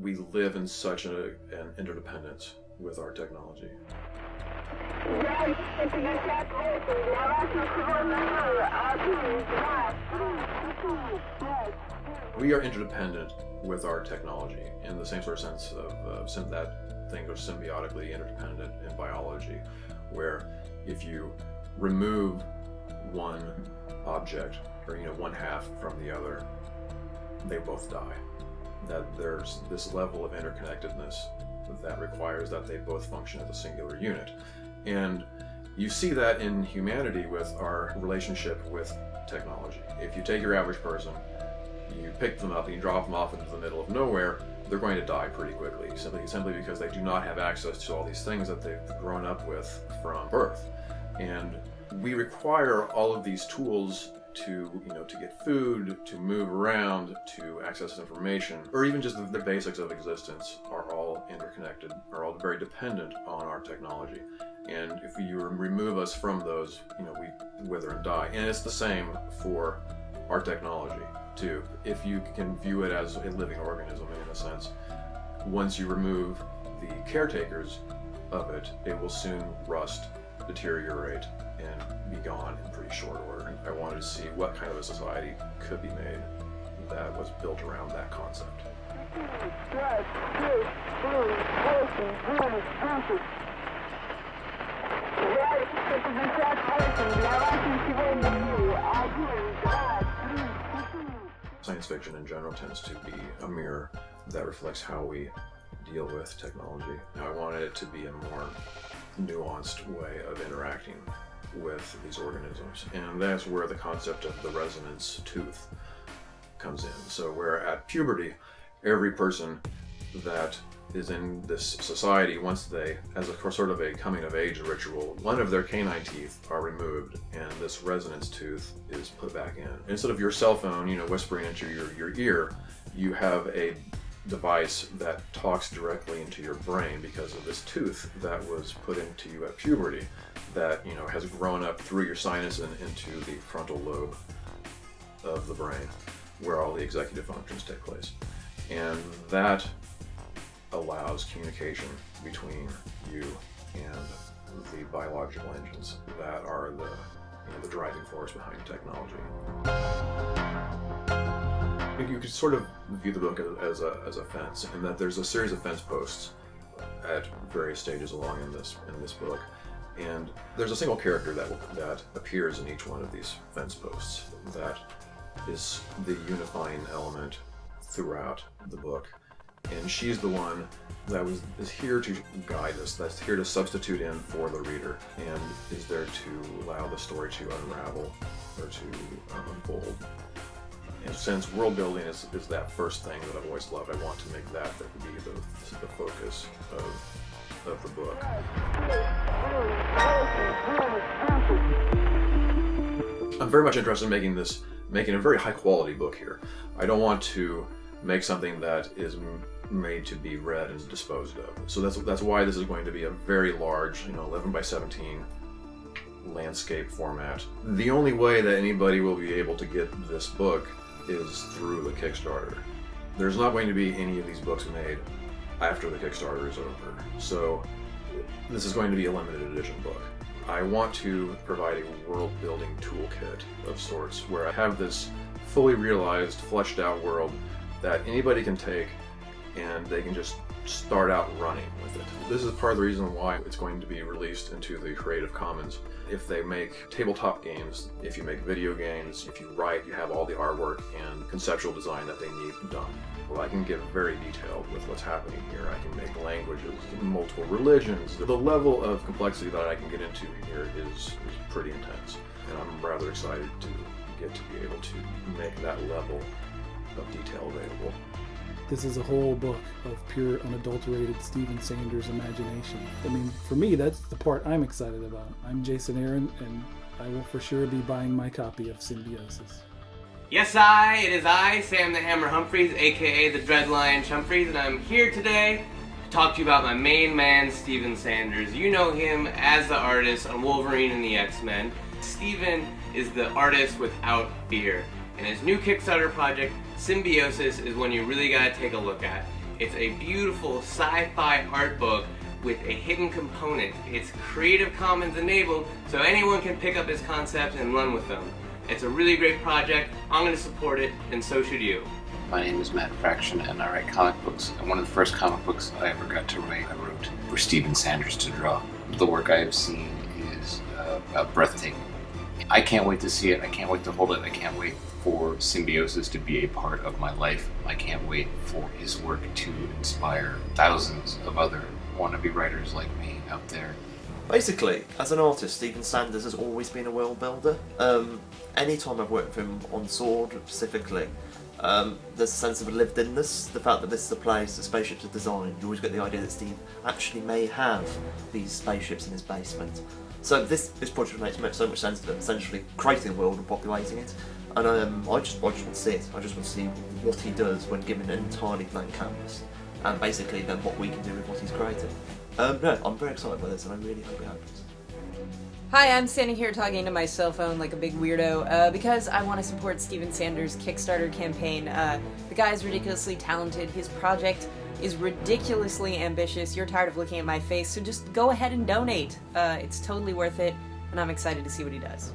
we live in such an interdependence with our technology. We are interdependent with our technology in the same sort of sense of that things are symbiotically interdependent in biology, where if you remove one object or one half from the other, they both die. That there's this level of interconnectedness that requires that they both function as a singular unit. And you see that in humanity with our relationship with technology. If you take your average person, you pick them up and you drop them off into the middle of nowhere, they're going to die pretty quickly, simply because they do not have access to all these things that they've grown up with from birth. And we require all of these tools to get food, to move around, to access information, or even just the basics of existence are all interconnected, are all very dependent on our technology. And if you remove us from those, we wither and die. And it's the same for our technology too. If you can view it as a living organism in a sense, once you remove the caretakers of it, it will soon rust, deteriorate, and be gone in pretty short order. I wanted to see what kind of a society could be made that was built around that concept. Science fiction in general tends to be a mirror that reflects how we deal with technology. I wanted it to be a more nuanced way of interacting with these organisms, and that's where the concept of the resonance tooth comes in. So where at puberty, every person that is in this society, once they, as a sort of a coming of age ritual, one of their canine teeth are removed and this resonance tooth is put back in. Instead of your cell phone, whispering into your ear, you have a device that talks directly into your brain because of this tooth that was put into you at puberty that has grown up through your sinus and into the frontal lobe of the brain where all the executive functions take place. And that allows communication between you and the biological engines that are the driving force behind technology. You could sort of view the book as a fence, in that there's a series of fence posts at various stages along in this book, and there's a single character that appears in each one of these fence posts that is the unifying element throughout the book, and she's the one that is here to guide us, that's here to substitute in for the reader, and is there to allow the story to unravel or to unfold. And since world building is that first thing that I've always loved, I want to make that be the focus of the book. I'm very much interested in making a very high quality book here. I don't want to make something that is made to be read and disposed of. So that's why this is going to be a very large, 11 by 17 landscape format. The only way that anybody will be able to get this book is through the Kickstarter. There's not going to be any of these books made after the Kickstarter is over. So this is going to be a limited edition book. I want to provide a world building toolkit of sorts where I have this fully realized, fleshed out world that anybody can take and they can just start out running with it. This is part of the reason why it's going to be released into the Creative Commons. If they make tabletop games, if you make video games, if you write, you have all the artwork and conceptual design that they need done. Well, I can get very detailed with what's happening here. I can make languages, multiple religions. The level of complexity that I can get into here is pretty intense. And I'm rather excited to get to be able to make that level of detail available. This is a whole book of pure, unadulterated Stephen Sanders imagination. I mean, for me, that's the part I'm excited about. I'm Jason Aaron, and I will for sure be buying my copy of Symbiosis. Yes, it is I, Sam the Hammer Humphreys, a.k.a. the Dread Lion Humphreys, and I'm here today to talk to you about my main man, Stephen Sanders. You know him as the artist on Wolverine and the X-Men. Stephen is the artist without fear, and his new Kickstarter project, Symbiosis, is one you really gotta take a look at. It's a beautiful sci-fi art book with a hidden component. It's Creative Commons enabled, so anyone can pick up his concepts and run with them. It's a really great project. I'm going to support it, and so should you. My name is Matt Fraction, and I write comic books. And one of the first comic books I ever got to write, I wrote for Steven Sanders to draw. The work I have seen is breathtaking. I can't wait to see it. I can't wait to hold it. I can't wait for Symbiosis to be a part of my life. I can't wait for his work to inspire thousands of other wannabe writers like me out there. Basically, as an artist, Steven Sanders has always been a world builder. Anytime I've worked with him on Sword specifically, there's a sense of a lived-inness. The fact that this is a place, the spaceships are designed, you always get the idea that Steve actually may have these spaceships in his basement. So this project makes so much sense to him, essentially creating a world and populating it. And I just want to see it. I just want to see what he does when given an entirely blank canvas, and basically then what we can do with what he's created. No, I'm very excited by this, and I really hope it happens. Hi, I'm standing here talking to my cell phone like a big weirdo because I want to support Steven Sanders' Kickstarter campaign. The guy's ridiculously talented, his project is ridiculously ambitious, you're tired of looking at my face, so just go ahead and donate. It's totally worth it, and I'm excited to see what he does.